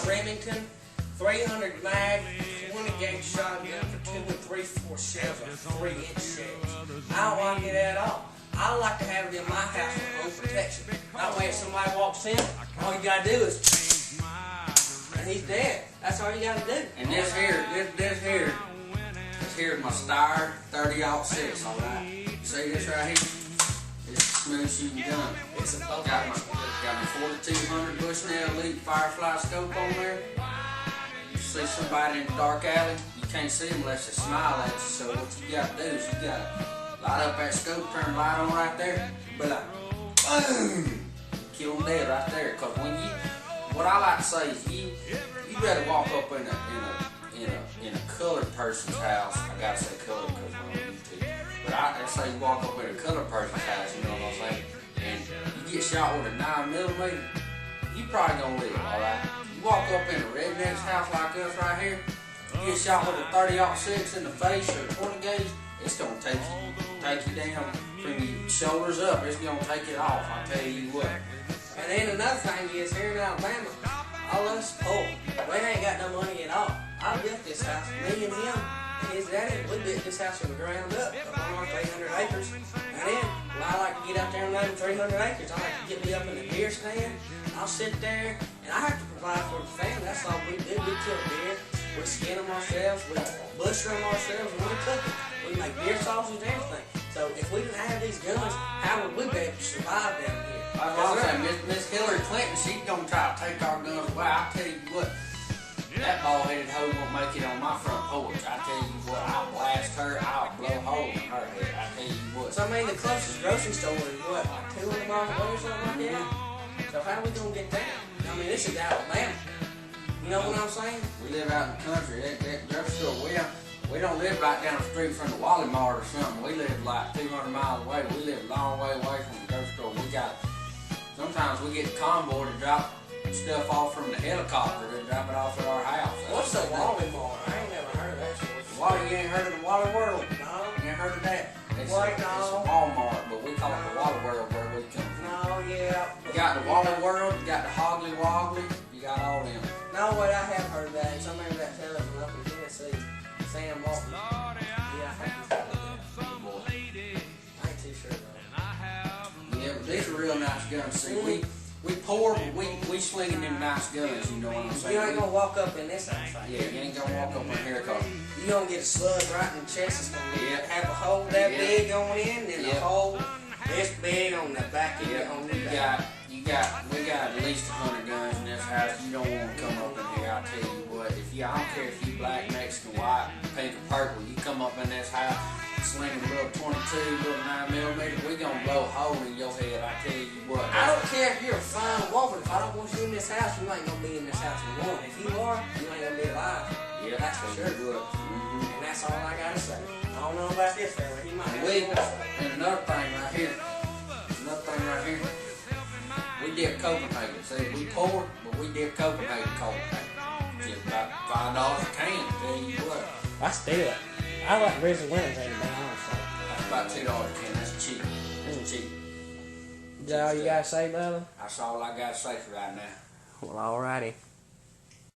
a Remington 300 mag, 20 gauge shotgun for 2 and 3/4 shells or 3-inch shells. I don't like it at all. I like to have it in my house for home protection. That way if somebody walks in, all you gotta do is, and he's dead. That's all you gotta do. And this here is my Star 30-06, alright? See this right here? It's a smooth shooting gun. It's a boat. Got my 4200 Bushnell Elite Firefly scope on there. You see somebody in the dark alley, you can't see them unless they smile at you. So what you gotta do is you gotta light up that scope, turn the light on right there, be like, boom! Kill them dead right there. Cause when you, what I like to say is you better walk up in a colored person's house. I gotta say colored because I'm on YouTube. But I say you walk up in a colored person's house, you know what I'm saying? And you get shot with a 9mm, you probably gonna live, alright? You walk up in a redneck's house like us right here, you get shot with a 30-06 in the face or a 20 gauge, it's gonna take you down from your shoulders up. It's gonna take it off, I tell you what. And then another thing is, here in Alabama, all of us poor. We ain't got no money at all. I built this house, me and him and his daddy, we built this house from the ground up on our 300 acres. And then, well, I like to get out there and run 300 acres. I like to get me up in the deer stand. I'll sit there, and I have to provide for the family. That's all we do. We kill deer, we skin them ourselves, we butcher them ourselves, and we cook them. We make deer sausage and everything. So if we didn't have these guns, how would we be able to survive down here? I was gonna say, Miss Hillary Clinton, she's gonna try to take our guns away. I tell you what, that bald-headed hoe won't make it on my front porch. I tell you what, I'll blast her, I'll blow a hole in her head. I tell you what. So I mean, the closest grocery store is what, like 200 miles away or something like that? So how are we gonna get there? I mean, this is Alabama. You know what I'm saying? We live out in the country. That grocery store, we don't live right down the street from the Wally Mart or something. We live like 200 miles away. We live a long way away from the grocery store. Sometimes we get the convoy to drop stuff off from the helicopter to drop it off at our house. What's the Wally Mart? I ain't never heard of that store. You ain't heard of the Wally World? No. You ain't heard of that? It's Wait, it's no. a Walmart, but we call it the Wally World where we come from. No, yeah. You got the Wally World, you got the Hoggly Woggly, you got all them. No, wait, I have heard of that. It's something that television up in Tennessee. Sam Walton. Yeah, I think he's heard of that. I ain't too sure though. Yeah, but these are real nice guns. See, we poor, but we swinging them nice guns, you know what I'm saying? You ain't gonna walk up in this house right Yeah, you ain't gonna walk up in here cause you gonna get a slug right in the chest. It's gonna have a hole that big going in, and a hole this big on the back of it. We got at least 100 guns in this house. You don't want to come up in here. I'll tell you what. I don't care if you black, Mexican, white, pink, or purple. You come up in this house, slinging a little 22, little 9mm. We gonna blow a hole in your head. I tell you what. I don't care if you're a fine woman. If I don't want you in this house, you ain't gonna be in this house anymore. If you are, you ain't gonna be alive. Yeah, that's for sure. And that's all I gotta say. I don't know about this fella. He might have and another thing right here. We dip Copenhagen. See, we poor, but we dip Copenhagen cold. Just about $5 a can, tell you what. I steal it. I like Rizzy Winters, ain't it, honestly. That's about $2 a can. That's cheap. That's cheap. Is that all you gotta say, brother? That's all I gotta say for right now. Well, alrighty.